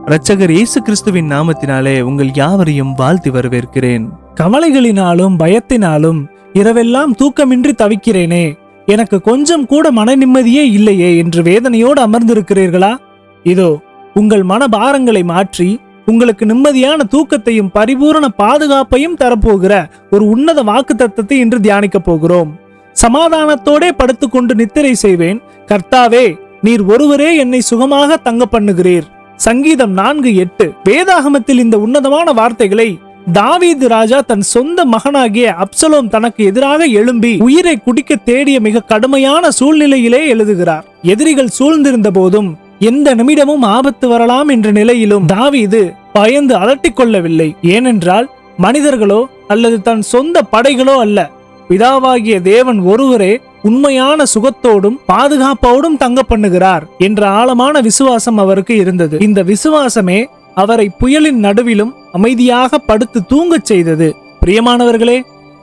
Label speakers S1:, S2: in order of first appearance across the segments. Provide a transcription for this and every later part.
S1: இரட்சகர் இயேசு கிறிஸ்துவின் நாமத்தினாலே உங்கள் யாவரையும் வாழ்த்தி வரவேற்கிறேன்.
S2: கவலைகளினாலும் பயத்தினாலும் இரவெல்லாம் தூக்கமின்றி தவிக்கிறேனே, எனக்கு கொஞ்சம் கூட மன நிம்மதியே இல்லையே என்று வேதனையோடு அமர்ந்திருக்கிறீர்களா? இதோ உங்கள் மனபாரங்களை மாற்றி உங்களுக்கு நிம்மதியான தூக்கத்தையும் பரிபூரண பாதுகாப்பையும் தரப்போகிற ஒரு உன்னத வாக்குத்தத்தத்தை இன்று தியானிக்க போகிறோம். சமாதானத்தோடே படுத்துக்கொண்டு நித்திரை செய்வேன், கர்த்தாவே நீர் ஒருவரே என்னை சுகமாக தங்க பண்ணுகிறீர். சங்கீதம் 4:8. வேதாகமத்தில் இந்த உன்னதமான வார்த்தைகளை தாவீது ராஜா தன் சொந்த மகனாகிய அப்சலோம் தனக்கு எதிராக எழும்பி உயிரை குடிக்க தேடிய மிக கடுமையான சூழ்நிலையிலே எழுதுகிறார். எதிரிகள் சூழ்ந்திருந்த போதும் எந்த நிமிடமும் ஆபத்து வரலாம் என்ற நிலையிலும் தாவீது பயந்து அலட்டிக் கொள்ளவில்லை. ஏனென்றால் மனிதர்களோ அல்லது தன் சொந்த படைகளோ அல்ல, பிதாவாகிய தேவன் ஒருவரே உண்மையான சுகத்தோடும் பாதுகாப்போடும் தங்க பண்ணுகிறார் என்ற ஆழமான விசுவாசம் அவருக்கு இருந்தது. இந்த விசுவாசமே அவரை புயலின் நடுவிலும் அமைதியாக படுத்து தூங்கச் செய்தது. பிரியமானவர்களே,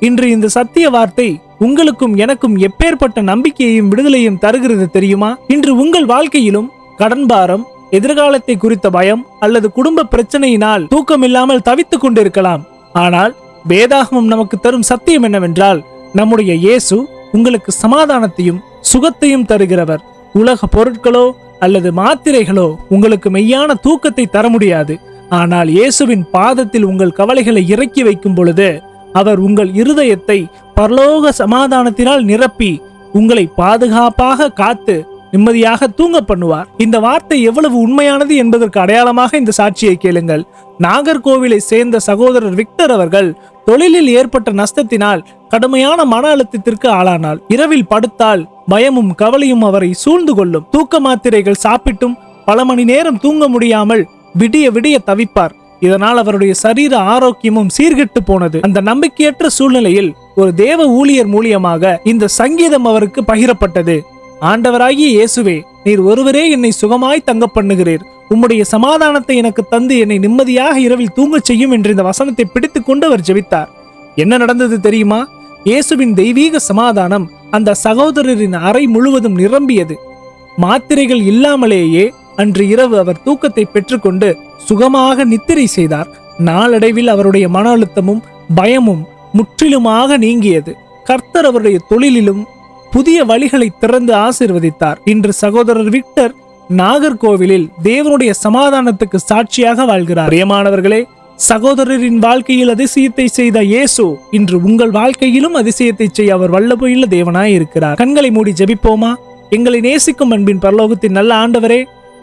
S2: இன்று இந்த சத்திய வார்த்தை உங்களுக்கும் எனக்கும் எப்பேற்பட்ட நம்பிக்கையையும் விடுதலையும் தருகிறது தெரியுமா? இன்று உங்கள் வாழ்க்கையிலும் கடன் பாரம், எதிர்காலத்தை குறித்த பயம் அல்லது குடும்ப பிரச்சனையினால் தூக்கமில்லாமல் தவித்துக் கொண்டிருக்கலாம். ஆனால் வேதாகமம் நமக்கு தரும் சத்தியம் என்னவென்றால், நம்முடைய இயேசு உங்களுக்கு சமாதானத்தையும் சுகத்தையும் தருகிறவர். உலக பொருட்களோ அல்லது மாத்திரைகளோ உங்களுக்கு மெய்யான தூக்கத்தை தர முடியாது. ஆனால் இயேசுவின் பாதத்தில் உங்கள் கவலைகளை இறக்கி வைக்கும் பொழுது அவர் உங்கள் இருதயத்தை பரலோக சமாதானத்தினால் நிரப்பி உங்களை பாதுகாப்பாக காத்து நிம்மதியாக தூங்க பண்ணுவார். இந்த வார்த்தை எவ்வளவு உண்மையானது என்பதற்கு அடையாளமாக இந்த சாட்சியை கேளுங்கள். நாகர்கோவிலை சேர்ந்த சகோதரர் விக்டர் அவர்கள் தொழிலில் ஏற்பட்ட நஷ்டத்தினால் கடுமையான மன அழுத்தத்திற்கு ஆளானார். இரவில் படுத்தால் பயமும் கவலையும் அவரை சூழ்ந்து கொள்ளும். தூக்க மாத்திரைகள் சாப்பிட்டும் பல மணி நேரம் தூங்க முடியாமல் விடிய விடிய தவிப்பார். இதனால் அவருடைய சரீர ஆரோக்கியமும் சீர்கெட்டு போனது. அந்த நம்பிக்கையற்ற சூழ்நிலையில் ஒரு தேவ ஊழியர் மூலியமாக இந்த சங்கீதம் அவருக்கு பகிரப்பட்டது. ஆண்டவராகிய இயேசுவே, நீர் ஒருவரே என்னை சுகமாய் தங்க பண்ணுகிறீர். உம்முடைய சமாதானத்தை எனக்கு தந்து என்னை நிம்மதியாக இரவில் தூங்கச் செய்யும் என்று இந்த வசனத்தை பிடித்துக் கொண்டு அவர் ஜெபித்தார். என்ன நடந்தது தெரியுமா? இயேசுவின் தெய்வீக சமாதானம் அந்த சகோதரரின் அறை முழுவதும் நிரம்பியது. மாத்திரைகள் இல்லாமலேயே அன்று இரவு அவர் தூக்கத்தை பெற்றுக்கொண்டு சுகமாக நித்திரை செய்தார். நாளடைவில் அவருடைய மன அழுத்தமும் பயமும் முற்றிலுமாக நீங்கியது. கர்த்தர் அவருடைய தொழிலிலும் புதிய வழிகளை திறந்து ஆசீர்வதித்தார். இன்று சகோதரர் விக்டர் நாகர்கோவிலில் தேவனுடைய சமாதானத்துக்கு சாட்சியாக வாழ்கிறார். பிரியமானவர்களே, சகோதரரின் வாழ்க்கையில் அதிசயத்தை செய்த இயேசு இன்று உங்கள் வாழ்க்கையிலும் அதிசயத்தை செய்ய அவர் வல்லமையுள்ள தேவனாய் இருக்கிறார். கண்களை மூடி ஜெபிப்போமா? எங்களை நேசிக்கும் அன்பின் பரலோகத்தின் நல்ல ஆண்டவரே,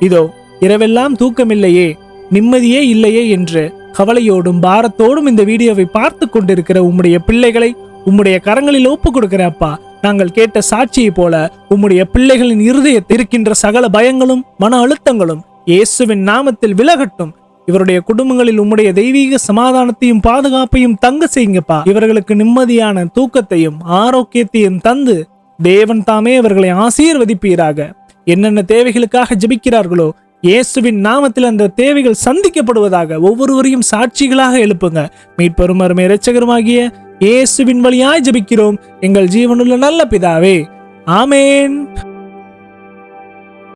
S2: இதோ இரவெல்லாம் தூக்கமில்லையே, நிம்மதியே இல்லையே என்று கவலையோடும் பாரத்தோடும் இந்த வீடியோவை பார்த்து கொண்டிருக்கிற உம்முடைய பிள்ளைகளை உம்முடைய கரங்களில் ஒப்பு கொடுக்கிற அப்பா, நாங்கள் கேட்ட சாட்சியை போல உம்முடைய பிள்ளைகளின் இருதயத்தில் இருக்கின்ற சகல பயங்களும் மன அழுத்தங்களும் இயேசுவின் நாமத்தில் விலகட்டும். இவருடைய குடும்பங்களில் உம்முடைய தெய்வீக சமாதானத்தையும் பாதுகாப்பையும் தங்க செய்யுங்கப்பா. இவர்களுக்கு நிம்மதியான தூக்கத்தையும் ஆரோக்கியத்தையும் தந்து தேவன் தாமே அவர்களை ஆசீர்வதிப்பீராக. என்னென்ன தேவைகளுக்காக ஜெபிக்கிறார்களோ இயேசுவின் நாமத்தில் அந்த தேவைகள் சந்திக்கப்படுவதாக. ஒவ்வொருவரையும் சாட்சிகளாக எழுப்புங்க. மீட்பெரும் அருமை இரட்சகருமாகிய இயேசுவின் வழியாய் ஜெபிக்கிறோம் எங்கள் ஜீவனுள்ள நல்ல பிதாவே, ஆமேன்.